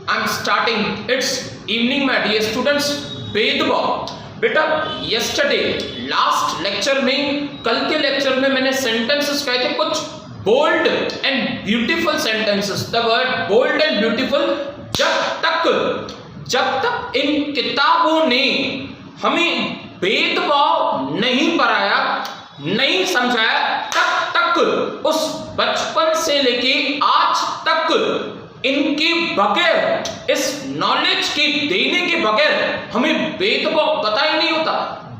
I'm starting. It's evening, my dear students. भेदभाव बेटा yesterday last lecture में, कल के लेक्चर में मैंने सेंटेंसेस कहे थे, कुछ bold and beautiful sentences. The word bold and beautiful. जब तक इन किताबों ने हमें भेदभाव नहीं पढ़ाया, नहीं समझाया, तब तक उस बचपन से लेके आज तक इनके बगैर, इस नॉलेज के देने के बगैर हमें भेदभाव पता ही नहीं होता.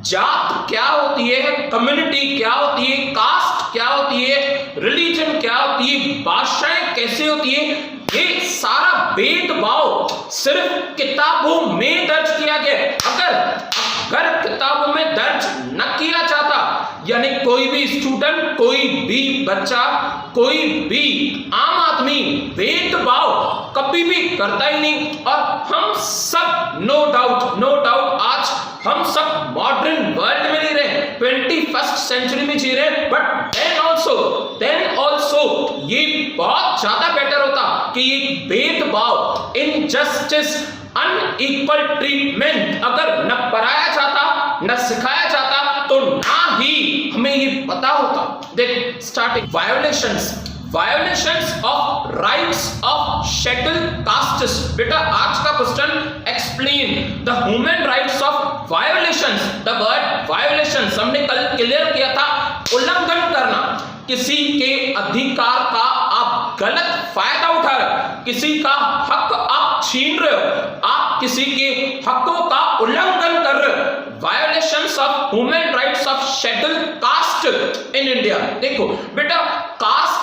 जात क्या होती है, कम्युनिटी क्या होती है, कास्ट क्या होती है, रिलीजन क्या होती है, भाषाएं कैसे होती है, ये सारा भेदभाव सिर्फ किताबों में दर्ज किया गया. अगर किताबों में दर्ज न किया जाता, यानी कोई भी स्टूडेंट, कोई भी बच्चा, कोई भी आम आदमी भेदभाव कभी भी करता ही नहीं. और हम सब नो डाउट आज हम सब मॉडर्न वर्ल्ड में जी रहे हैं, 21st सेंचुरी में जी रहे हैं. बट देन ऑल्सो ये बहुत ज्यादा बेटर होता कि ये भेदभाव, इनजस्टिस, अनइक्वल ट्रीटमेंट अगर न पढ़ाया जाता, न सिखाया जाता, तो ना ही हमें ये पता होता. देख starting violations of rights of schedule castes. बेटा आज का question, explain the human rights of violations. The word violations हमने कल क्लियर किया था, उल्लंघन करना, किसी के अधिकार का आप गलत फायदा उठा रहे हो, किसी का हक आप छीन रहे हो, आप किसी के हकों का उल्लंघन कर रहे हो. Violations of human rights of schedule caste in India. देखो बेटा, कास्ट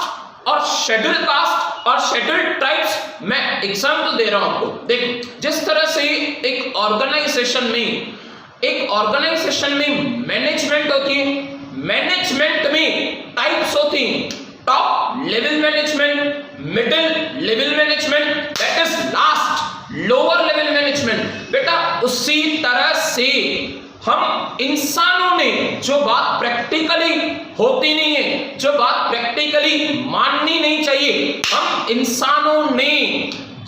और शेड्यूल कास्ट और शेड्यूल ट्राइब्स, मैं एग्जांपल दे रहा हूं आपको. देखो जिस तरह से एक ऑर्गेनाइजेशन में मैनेजमेंट होती है, मैनेजमेंट में टाइप्स होती हैं, top level management, middle level management, that is last lower level management. बेटा उसी तरह से हम इंसानों ने, जो बात प्रैक्टिकली होती नहीं है, जो बात प्रैक्टिकली माननी नहीं चाहिए, हम इंसानों ने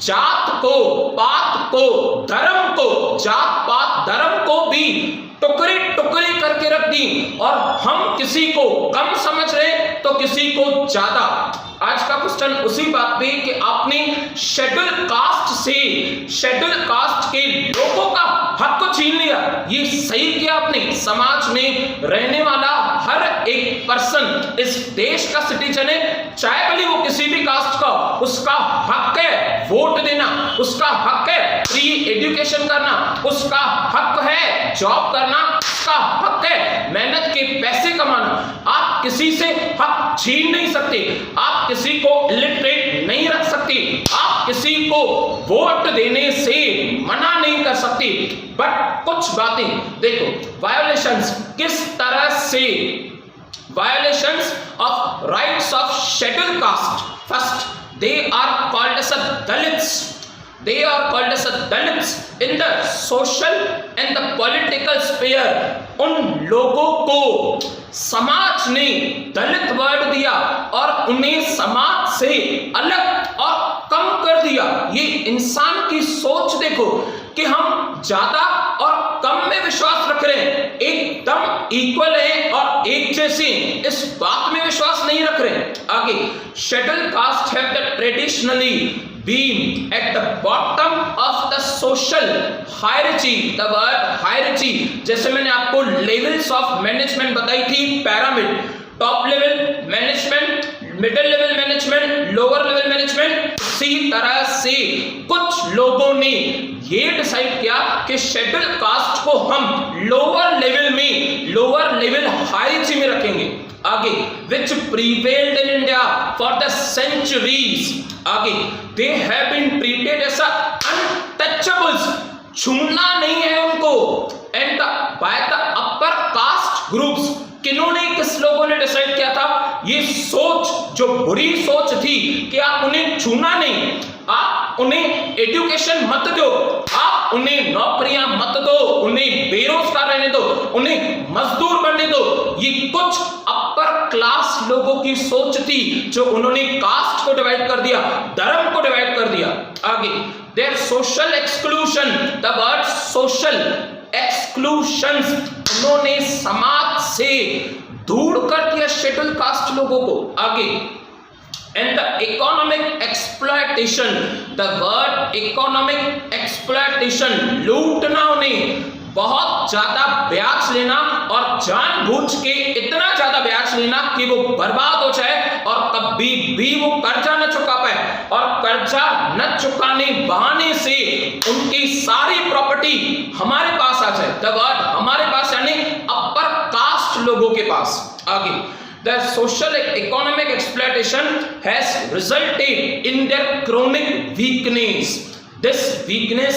जात को, पात को, धर्म को, जात पात धर्म को भी टुकड़े टुकड़े करके रख दी, और हम किसी को कम समझ रहे तो किसी को ज्यादा. आज का क्वेश्चन उसी बात पे कि आपने शेड्यूल कास्ट के लोगों का हक को छीन लिया. ये सही किया आपने. समाज में रहने वाला हर एक पर्सन इस देश का सिटीजन है, चाहे भले वो किसी भी कास्ट का, उसका हक है वोट देना, उसका हक है फ्री एजुकेशन करना, उसका हक है जॉब करना, उसका हक है मेहनत के पैसे कमाना. आप किसी से हक छीन नहीं सकते, आप किसी को इलिटरेट नहीं रख सकते, आप किसी को वोट देने से मना नहीं कर सकते. बट कुछ बातें देखो, वायोलेशंस किस तरह से, violations of rights of schedule caste. First, they are called as Dalits in the social and the political sphere. उन लोगों को समाज ने दलित वर्ड दिया और उन्हें समाज से अलग और कम कर दिया. ये इंसान की सोच देखो कि हम ज्यादा और कम में विश्वास रख रहे हैं, एकदम इक्वल है और एक जैसे, इस बात में विश्वास नहीं रख रहे हैं. आगे, schedule caste have the traditionally been at the bottom of the social hierarchy. The word hierarchy, जैसे मैंने आपको levels of management बताई थी, pyramid, top level management, middle level management, lower level management. इसी तरह से कुछ लोगों ने ये डिसाइड किया कि शेड्यूल कास्ट को हम लोअर लेवल हायरार्की में रखेंगे. आगे, which prevailed in India for the centuries. आगे, they have been treated as untouchables. छूना नहीं है उनको. And by the upper caste groups. किस लोगों ने डिसाइड किया था? ये सोच, जो बुरी सोच थी कि आप उन्हें छूना नहीं, आप उन्हें एजुकेशन मत दो, आप उन्हें नौकरियां मत दो, उन्हें बेरोजगार रहने दो, उन्हें मजदूर बनने दो. ये कुछ अपर क्लास लोगों की सोच थी जो उन्होंने कास्ट को डिवाइड कर दिया, धर्म को डिवाइड कर दिया. आगे, their social exclusion, the word social exclusions, उन्होंने समाज से दूर कर दिया शेड्यूल कास्ट लोगों को। आगे, and the economic exploitation, the word economic exploitation, लूटना उन्हें, बहुत ज्यादा ब्याज लेना और जानबूझ के इतना ज्यादा ब्याज लेना कि वो बर्बाद हो जाए और कभी भी वो कर्जा न चुका पाए, और कर्जा न चुकाने बहाने से उनकी सारी प्रॉपर्टी हमारे पास आ जाए। द वर्ड हमारे पास यानी अपर कास्ट लोगों के पास। आगे, the social economic exploitation has resulted in their chronic weakness. This weakness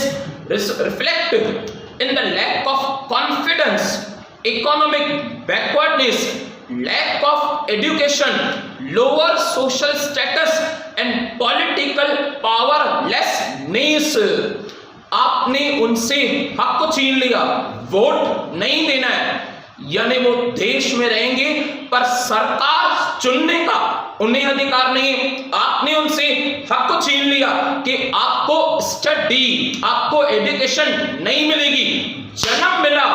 is reflected in the lack of confidence, economic backwardness, lack of education, lower social status and political powerlessness. आपने उनसे हक को छीन लिया, vote नहीं देना है, यानी वो देश में रहेंगे पर सरकार चुनने का उन्हें अधिकार नहीं। आपने उनसे हक को छीन लिया कि आपको स्टडी, आपको एजुकेशन नहीं मिलेगी, जन्म मिला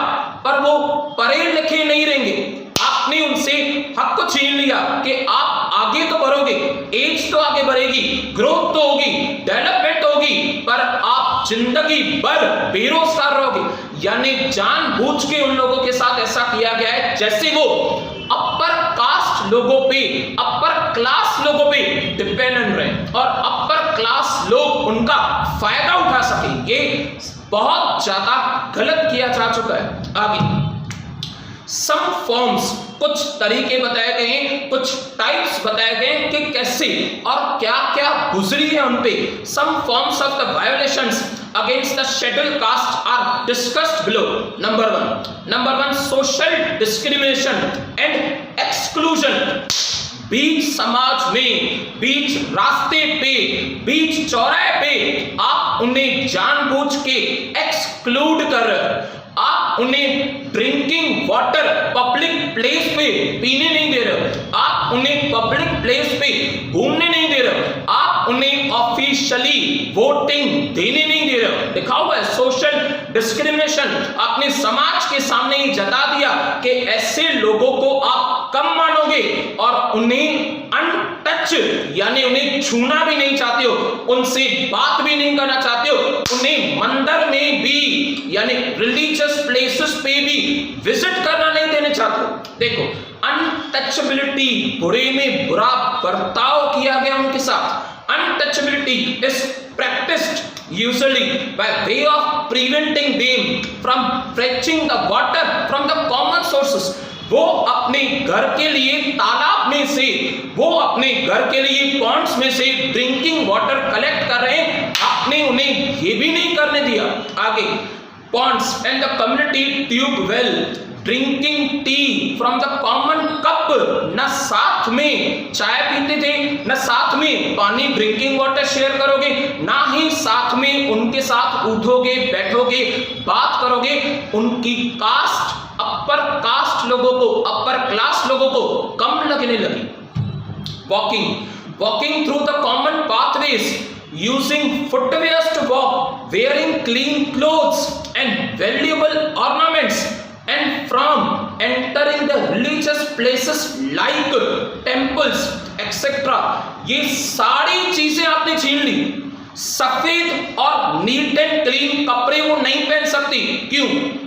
पर वो पढ़े लिखे नहीं रहेंगे। आपने उनसे हक को छीन लिया कि आप आगे तो बढ़ोगे, एज तो आगे बढ़ेगी, ग्रोथ तो होगी, डेवलपमेंट होगी, पर आप जिंदगी भर बेरोजगार रहोगे। यानी जानबूझ के उन लोगों के साथ ऐसा किया गया है जैसे वो अपर कास्ट लोगों पे, अपर क्लास लोगों पे डिपेंडेंट रहे और अपर क्लास लोग उनका फायदा उठा सके। ये बहुत ज्यादा गलत किया जा चुका है। आगे, सम फॉर्म्स, कुछ तरीके बताए गए हैं, कुछ टाइप्स बताए गए हैं कि कैसे और क्या क्या गुजरी है उन पे। Some forms of the violations against the schedule caste are discussed below. Number one social discrimination and exclusion. बीच समाज में, बीच रास्ते पे, बीच चौराहे पे आप उन्हें जानबूझ के एक्सक्लूड कर रहे हो। आप उन्हें ड्रिंकिंग वाटर पब्लिक प्लेस पे पीने नहीं दे रहे हो, आप उन्हें पब्लिक प्लेस पे घूमने नहीं दे रहे हो, आप उन्हें ऑफिशियली वोटिंग देने नहीं दे रहे हो। लिखा हुआ है सोशल डिस्क्रिमिनेशन। आपने समाज के सामने ही जता दिया कि ऐसे लोगों को आप कम मानोगे और उन्हें अनटच यानी उन्हें छूना भी नहीं चाहते हो, उनसे बात भी नहीं करना चाहते हो, उन्हें मंदिर में भी यानी रिलीजियस प्लेसेस पे भी विजिट करना नहीं देने चाहते हो। देखो, अनटचेबिलिटी, बुरे में बुरा बर्ताव किया गया उनके साथ। Untouchability is practised usually by way of preventing them from fetching the water from the common sources. वो अपने घर के लिए तालाब में से, वो अपने घर के लिए पॉन्ड्स में से ड्रिंकिंग वाटर कलेक्ट कर रहे हैं, आपने उन्हें ये भी नहीं करने दिया। आगे, Pond's and the community tube well, drinking tea from the common cup. न साथ में चाय पीते थे, न साथ में पानी ड्रिंकिंग वाटर शेयर करोगे, ना ही साथ में उनके साथ उठोगे, बैठोगे, बात करोगे। उनकी कास्ट, अपर कास्ट लोगों को, अपर क्लास लोगों को कम लगने लगी। Walking through the common pathways, using footwears to walk, wearing clean clothes and valuable ornaments, and from entering the religious places like temples etc. ये सारी चीजें आपने छीन ली। सफेद और नीट एंड क्लीन कपड़े वो नहीं पहन सकती। क्यों?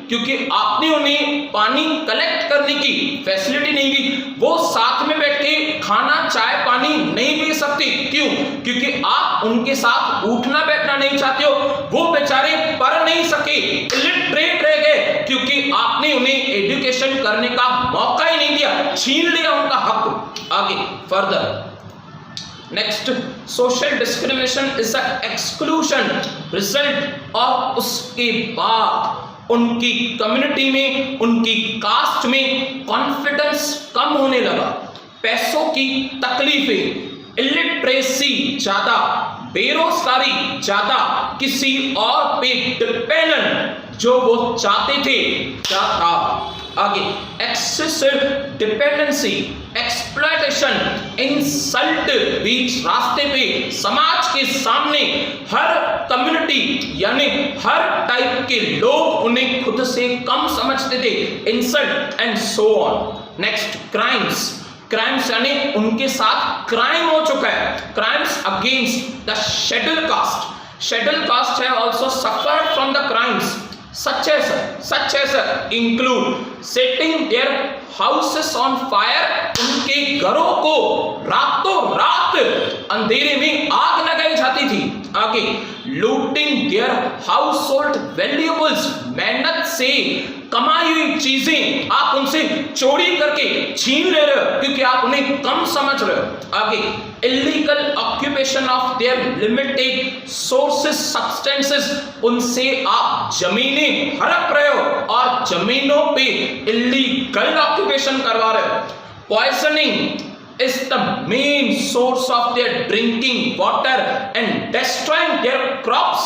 क्योंकि आपने उन्हें पानी कलेक्ट करने की फैसिलिटी नहीं दी। वो साथ में बैठ के खाना, चाय, पानी नहीं पी सकती। क्यों? क्योंकि आप उनके साथ उठना बैठना नहीं चाहते हो। वो बेचारे पढ़ नहीं सके, इलिटरेट रह गए, क्योंकि आपने उन्हें एजुकेशन करने का मौका ही नहीं दिया, छीन लिया उनका हक। आगे further, next, social discrimination is a exclusion result. और उसके बाद उनकी कम्युनिटी में, उनकी कास्ट में कॉन्फिडेंस कम होने लगा, पैसों की तकलीफें, इलिटरेसी ज्यादा, बेरोजगारी ज्यादा, किसी और पे डिपेंडेंट जो वो चाहते थे ज्यादा। आगे, एक्सेसिव डिपेंडेंसी, एक्सप्लॉयटेशन, इंसल्ट बीच रास्ते पे समाज के सामने हर कम्युनिटी यानी हर टाइप के लोग उन्हें खुद से कम समझते थे, insult and so on. Next, crimes. Crimes यानी उनके साथ क्राइम हो चुका है, crimes against the schedule cast. Schedule caste है also suffered from the crimes such as include setting their houses on fire, उनके घरों को रातों रात अंधेरे में आग लगाई जाती थी। आगे, looting their household valuables, मेहनत से कमाई हुई चीजें आप उनसे चोरी करके छीन ले रहे हो क्योंकि आप उन्हें कम समझ रहे हो। आगे, illegal occupation of their limited sources substances, उनसे आप जमीनें हड़प रहे हो और जमीनों पे इलीगल ऑक्यूपेशन करवा रहे हो। Poisoning is the main source of their drinking water and destroying their crops,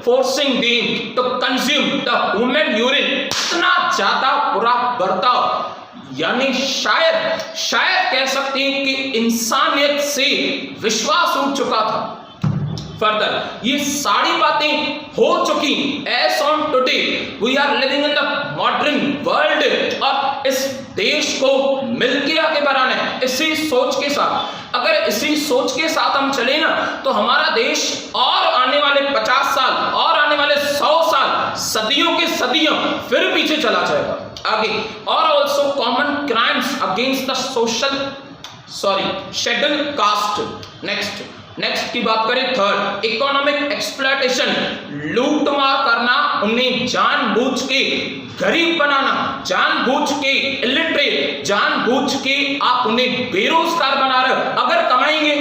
forcing them to consume the human urine। इतना ज्यादा बुरा बर्ताव, यानी शायद कह सकते हैं कि इंसानियत से विश्वास उठ चुका था। फर्दर, ये सारी बातें हो चुकी। As on today we are living in the modern world, और इस देश को मिलके आगे बढ़ाना है इसी सोच के साथ। अगर इसी सोच के साथ हम चले ना तो हमारा देश और आने वाले 50 साल और आने वाले 100 साल सदियों के सदियों फिर पीछे चला जाएगा। आगे, और also common crimes against the schedule cast. Next की बात करें, थर्ड, इकोनॉमिक एक्सप्लॉयटेशन, लूटमार करना, उन्हें जानबूझ के गरीब बनाना, जानबूझ के इलिटरेट, जानबूझ के आप उन्हें बेरोजगार बना रहे हो। अगर कमाएंगे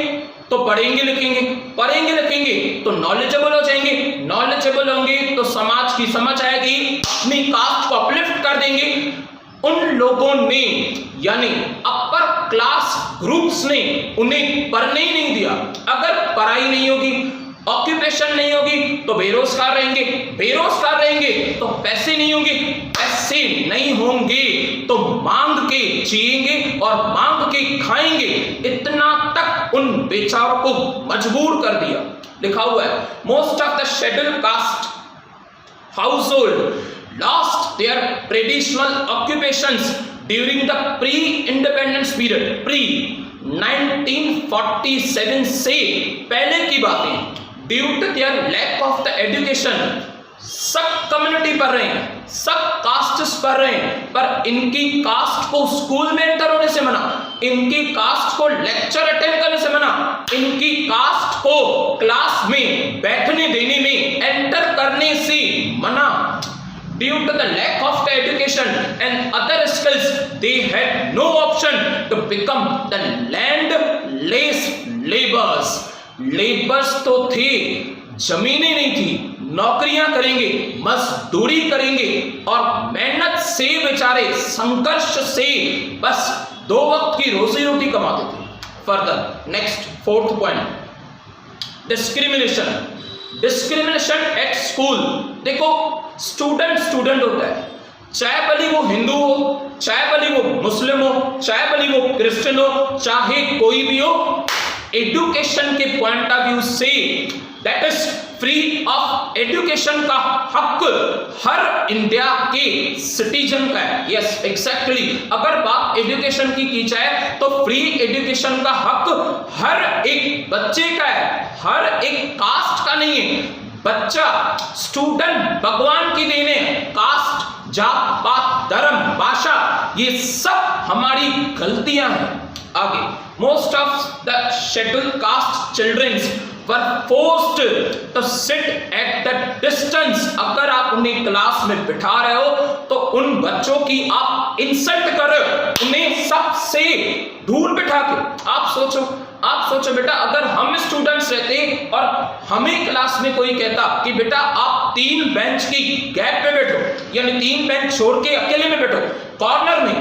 तो पढ़ेंगे लिखेंगे तो नॉलेजेबल हो जाएंगे, नॉलेजेबल होंगे तो समाज की समझ आएगी, अपनी कास्ट को अपलिफ्ट कर देंगे। उन लोगों ने यानी अपर क्लास ग्रुप्स ने उन्हें पढ़ने ही नहीं दिया। अगर पढ़ाई नहीं होगी, ऑक्यूपेशन नहीं होगी तो बेरोजगार रहेंगे तो पैसे नहीं होंगे, पैसे नहीं होंगे तो मांग के जिएंगे और मांग के खाएंगे। इतना तक उन बेचारों को मजबूर कर दिया। लिखा हुआ है, most of the schedule cast household lost their traditional occupations during the pre-independence period, pre-1947 से पहले की बातें। due to their lack of the education, सब कम्युनिटी पढ़ रहे हैं, सब कास्ट्स पढ़ रहे हैं, पर इनकी कास्ट को स्कूल में एंटर होने से मना, इनकी कास्ट को लेक्चर अटेंड करने से मना, इनकी कास्ट को क्लास में बैठने देने में एंटर करने से मना। Due to the lack of the education and other skills, they had no option to become the landless laborers. Laborers तो थे, जमीनें नहीं थी, नौकरियां करेंगे, मजदूरी करेंगे और मेहनत से बेचारे संघर्ष से बस 2 वक्त की रोजी रोटी कमाते थे। Further, next, fourth point, discrimination at school. देखो, स्टूडेंट होता है, चाहे भले वो हिंदू हो, चाहे भले वो मुस्लिम हो, चाहे भले वो क्रिश्चियन हो, चाहे कोई भी हो, एजुकेशन के point of view say that is free of education का हक हर इंडिया के सिटीजन का है। Yes, exactly. अगर बात एजुकेशन की जाए तो फ्री एजुकेशन का हक हर एक बच्चे का है, हर एक कास्ट का नहीं है। बच्चा, स्टूडेंट भगवान की देन है। कास्ट, जात पात, धर्म, भाषा, ये सब हमारी गलतियां हैं। आगे, most of the schedule caste children's were forced to sit at the distance. अगर आप उन्हें क्लास में बिठा रहे हो तो उन बच्चों की आप इंसल्ट कर रहे हो, उन्हें सबसे दूर बिठा के। आप सोचो बेटा, अगर हम स्टूडेंट्स रहते और हमें क्लास में कोई कहता कि बेटा आप 3 बेंच की गैप पे बैठो, यानी 3 बेंच छोड़ के अकेले में बैठो कॉर्नर में,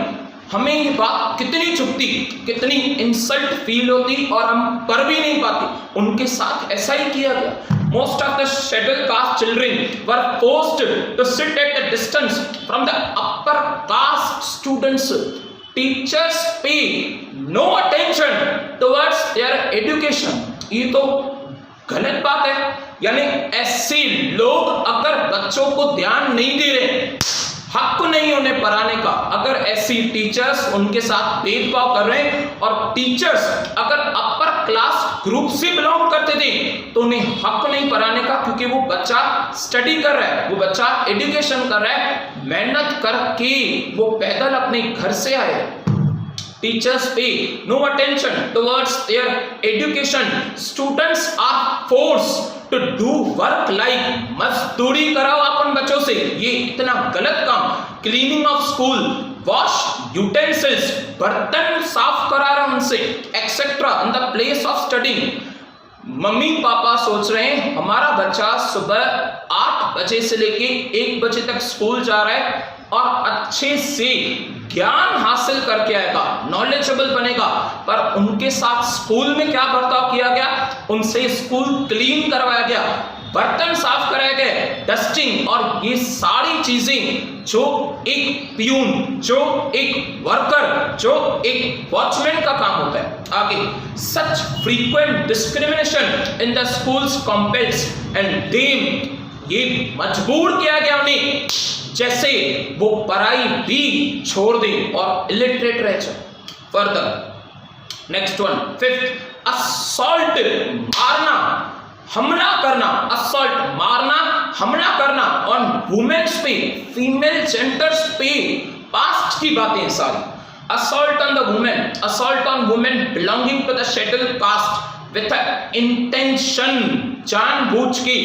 हमें ये बात कितनी चुभती, कितनी इंसल्ट फील होती और हम कर भी नहीं पाते। उनके साथ ऐसा ही किया गया। Most of the scheduled caste children were forced to sit at a distance from the upper caste students. Teachers pay no attention towards their education. ये तो गलत बात है। यानी ऐसे लोग अगर बच्चों को ध्यान नहीं दे रहे, हक नहीं उन्हें पढ़ाने का, अगर ऐसी टीचर्स उनके साथ भेदभाव कर रहे हैं, और टीचर्स अगर अपर क्लास ग्रुप से बिलोंग करते थे तो उन्हें हक नहीं पढ़ाने का, क्योंकि वो बच्चा स्टडी कर रहा है, वो बच्चा एजुकेशन कर रहा है, मेहनत करके वो पैदल अपने घर से आए। Teachers pay no attention towards their education. Students are forced to do work like मजदूरी कराओ अपन बच्चों से, ये इतना गलत काम। Cleaning of school, wash utensils, बर्तन साफ करा रहा उनसे, etc. in the place of studying. Mummy papa सोच रहे हैं हमारा बच्चा सुबह 8 बजे से लेके 1 बजे तक स्कूल जा रहा है और अच्छे से ज्ञान हासिल करके आएगा, नॉलेजेबल बनेगा, पर उनके साथ स्कूल में क्या बर्ताव किया गया, उनसे स्कूल क्लीन करवाया गया, बर्तन साफ कराए गए, डस्टिंग, और ये सारी चीजें जो एक प्यून, जो एक वर्कर, जो एक वॉचमैन का काम होता है। आगे, such frequent discrimination in the schools compels and them, ये मजबूर किया गया उन्हें जैसे वो पढ़ाई भी छोड़ दें और इलिटरेट रह जाए। Further next one, fifth, assault, मारना, हमला करना, असॉल्ट मारना, हमला करना ऑन वुमेन्स पे, फीमेल जेंडर्स पे, पास्ट की बातें सारी। Assault on the women, assault on women belonging to the scheduled caste with intention, जानबूझ के,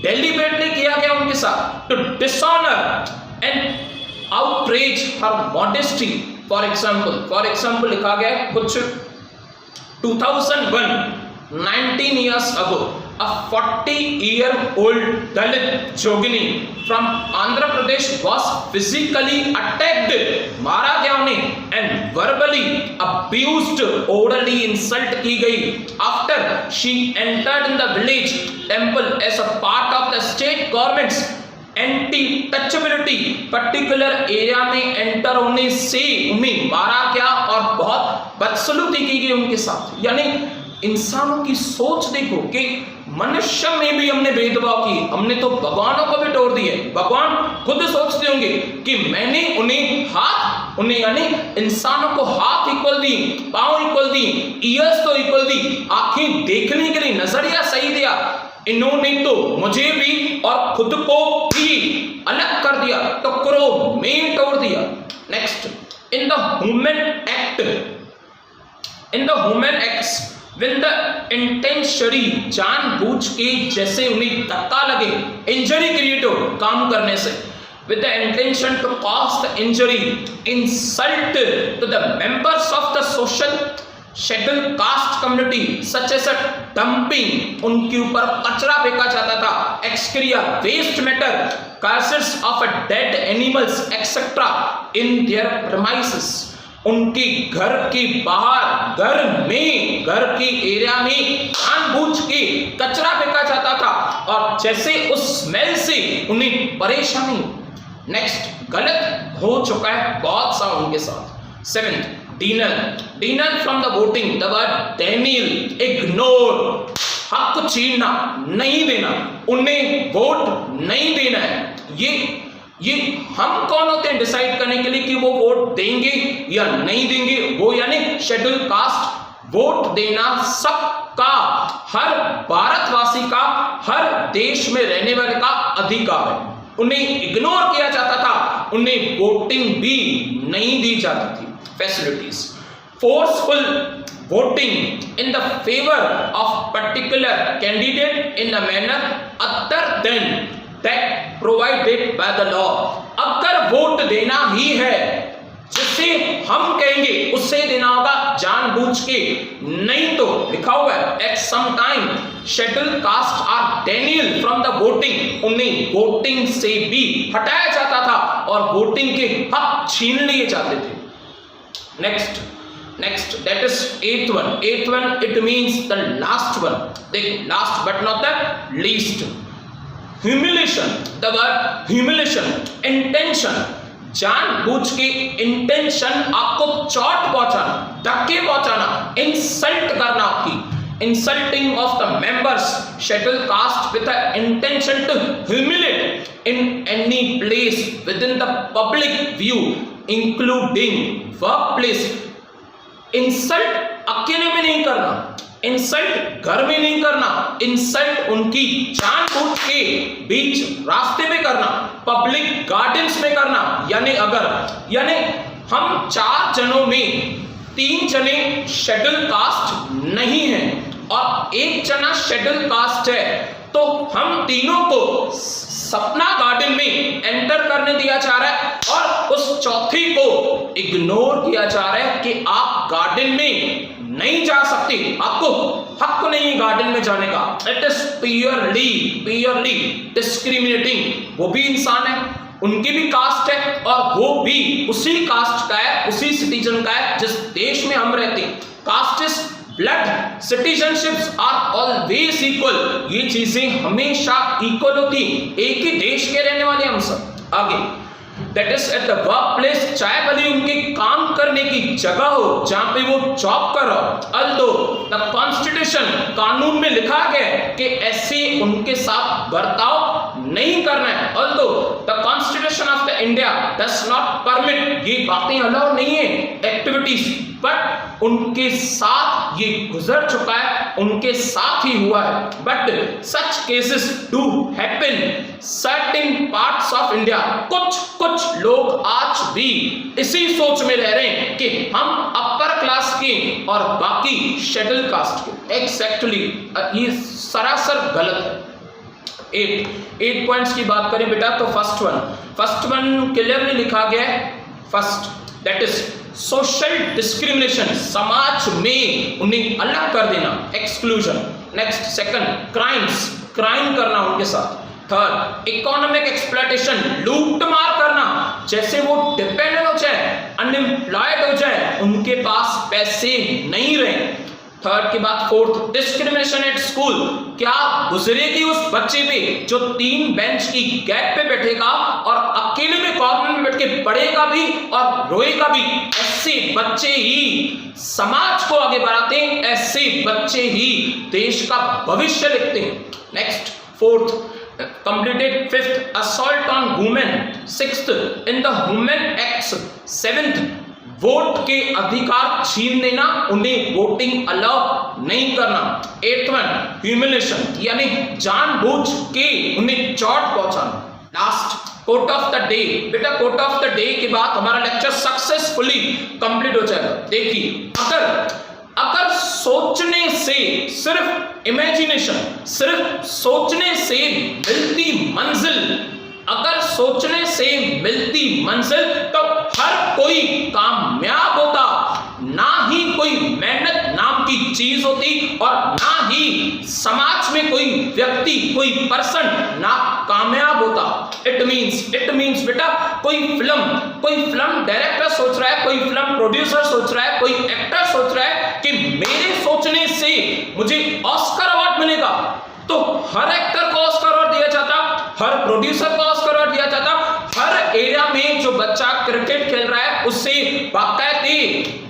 डेलिबरेटली किया गया उनके साथ, to dishonour and outrage her modesty. For example लिखा गया है कुछ 2001, 19 years ago, a 40-year-old Dalit Jogini from Andhra Pradesh was physically attacked, मारा गया उन्हें, and verbally abused, orally insult की गई, after she entered in the village temple as a part of the state government's anti touchability, particular area में enter होने से उन्हें मारा गया और बहुत बदसलूकी की गई उनके साथ। यानी इंसानों की सोच देखो कि मनुष्य में भी हमने भेदभाव की, हमने तो भगवानों को भी तोड़ दिए। भगवान खुद सोचते होंगे कि मैंने उन्हें यानी इंसानों को हाथ इक्वल दी, पांव इक्वल दी, ईयर्स तो इक्वल दी, आंखें देखने के लिए नजरिया सही दिया, इन्होंने तो मुझे भी और खुद को भी अलग कर दिया, टुकड़ों में तोड़ दिया। Next, in the human acts when the intentionally, जानबूझ के, जैसे उन्हें धक्का लगे, इंजरी क्रिएट हो काम करने से, with the intention to cause the injury, insult to the members of the social scheduled caste community such as a dumping, उनके ऊपर कचरा फेंका जाता था, excreta, waste matter, carcasses of a dead animals etc. in their premises, उनके घर के बाहर, घर के एरिया में जानबूझ के कचरा फेंका जाता था, और जैसे उस स्मेल से उन्हें परेशानी। नेक्स्ट, गलत हो चुका है बहुत सा उनके साथ। Seventh, denial from the voting, the word denial, ignore, हक छीनना, नहीं देना, उन्हें वोट नहीं देना है। ये हम कौन होते हैं डिसाइड करने के लिए कि वो वोट देंगे या नहीं देंगे? वो यानी शेड्यूल कास्ट। वोट देना सबका, हर भारतवासी का, हर देश में रहने वाले का अधिकार है। उन्हें इग्नोर किया जाता था, उन्हें वोटिंग भी नहीं दी जाती थी, facilities. Forceful voting in the favor of particular candidate in a manner other than that provided by the law। अगर वोट देना ही है, जिसे हम कहेंगे उससे देना होगा जानबूझ के, नहीं तो लिखा हुआ है at some time scheduled caste are denial from the voting, उन्हें वोटिंग से भी हटाया जाता था और वोटिंग के हक छीन लिए जाते थे। Next, that is eighth one, it means the last one, देखो last but not the least। Humiliation, the word humiliation, intention, जानबूझ के इंटेंशन आपको चोट पहुंचाना, धक्के पहुंचाना, इंसल्ट करना, आपकी insulting of the members schedule caste with the intention to humiliate in any place within the public view including work place. Insult अकेले में नहीं करना, इंसल्ट घर में नहीं करना, इंसल्ट उनकी जानबूझ के बीच रास्ते पे करना, पब्लिक गार्डन्स में करना। यानी हम 4 जनों में 3 जने शेड्यूल कास्ट नहीं हैं और 1 जना शेड्यूल कास्ट है, तो हम तीनों को सपना गार्डन में एंटर करने दिया जा रहा है और उस चौथे को इग्नोर किया जा रहा है कि आप गार्डन में नहीं जा सकते, आपको हक नहीं गार्डन में जाने का। It is purely discriminating. वो भी इंसान है, उनकी भी कास्ट है और वो भी उसी कास्ट का है, उसी सिटीजन का है जिस देश में हम रहते हैं। Caste is blood, citizenships are always equal. ये चीजें हमेशा इक्वल होती, एक ही देश के रहने वाले हम सब। आगे that is at the work place, चाहे भले उनके काम करने की जगह हो जहां पे वो जॉब कर रहा हो। अल्दो द कॉन्स्टिट्यूशन, कानून में लिखा गया है कि ऐसे उनके साथ बर्ताव नहीं करना है। Although the constitution of the India does not permit, ये बातें अलाउ नहीं है एक्टिविटीज, बट उनके साथ ये गुजर चुका है, उनके साथ ही हुआ है। But such cases do happen certain parts of India. कुछ लोग आज भी इसी सोच में रह रहे हैं कि हम अपर क्लास के और बाकी शेड्यूल कास्ट के। एग्जैक्टली ये सरासर गलत है। 8 पॉइंट्स की बात करें बेटा तो फर्स्ट वन क्लियरली लिखा गया है। First that is social discrimination, समाज में उन्हें अलग कर देना, एक्सक्लूजन। नेक्स्ट सेकंड क्राइम करना उनके साथ। थर्ड इकोनॉमिक एक्सप्लॉयटेशन, लूट मार करना, जैसे वो डिपेंडेंट हो जाए, अनएम्प्लॉयड हो जाए, उनके पास पैसे नहीं रहे। थर्ड के बाद फोर्थ डिस्क्रिमिनेशन एट स्कूल, क्या गुजरेगी उस बच्चे पे जो 3 बेंच की गैप पे बैठेगा और अकेले में कॉर्नर में बैठ के पढ़ेगा भी और रोएगा भी। ऐसे बच्चे ही समाज को आगे बढ़ाते हैं, ऐसे बच्चे ही देश का भविष्य लिखते हैं। Next fourth completed। fifth assault on women। sixth in the Women Acts। seventh vote के अधिकार छीन देना, उन्हें वोटिंग अलाउ नहीं करना। 8th वन ह्यूमिलेशन, यानी जानबूझ के उन्हें चोट पहुंचाना। Last quote of the day. बेटा कोट ऑफ द डे के बाद हमारा लेक्चर सक्सेसफुली कंप्लीट हो जाएगा। देखिए अगर सोचने से, सिर्फ इमेजिनेशन, सिर्फ सोचने से मिलती मंजिल, अगर सोचने से मिलती मंजिल तो हर कोई कामयाब होता, ना ही कोई मेहनत नाम की चीज होती और ना ही समाज में कोई व्यक्ति, कोई पर्सन ना कामयाब होता। इट मींस बेटा कोई फिल्म डायरेक्टर सोच रहा है, कोई फिल्म प्रोड्यूसर सोच रहा है, कोई एक्टर सोच रहा है कि मेरे सोचने से मुझे ऑस्कर अवार्ड मिलेगा, तो हर एक्टर को ऑस्कर अवार्ड दिया जाता, हर प्रोड्यूसर को ऑस्कर अवार्ड दिया जाता, हर एरिया में जो बच्चा क्रिकेट खेल रहा है उसे बाकायदे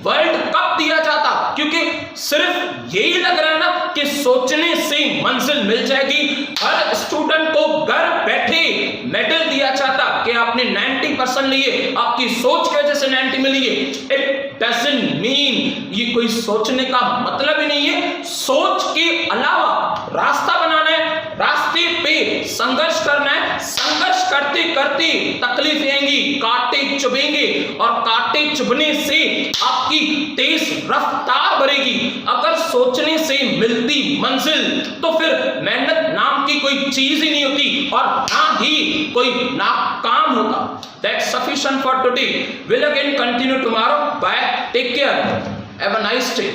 वर्ल्ड कप दिया जाता, क्योंकि सिर्फ यही लग रहा है ना कि सोचने से मंजिल मिल जाएगी। हर स्टूडेंट को घर बैठे मेडल दिया जाता कि आपने 90% लिए, आपकी सोच की वजह से 90 मिली है। इट डजंट मीन, ये कोई सोचने का मतलब ही नहीं है। सोच के अलावा रास्ता बनाना है, रास्ते पे संघर्ष करना है, संघर्ष करते करते तकलीफें आएंगी, कांटे चुभेंगे और कांटे चुभने से आपकी तेज रफ्तार बढ़ेगी। अगर सोचने से मिलती मंजिल तो फिर मेहनत नाम की कोई चीज ही नहीं होती और ना ही कोई नाकाम होता। That's sufficient for today. We'll again continue tomorrow. Bye. Take care. Have a nice day.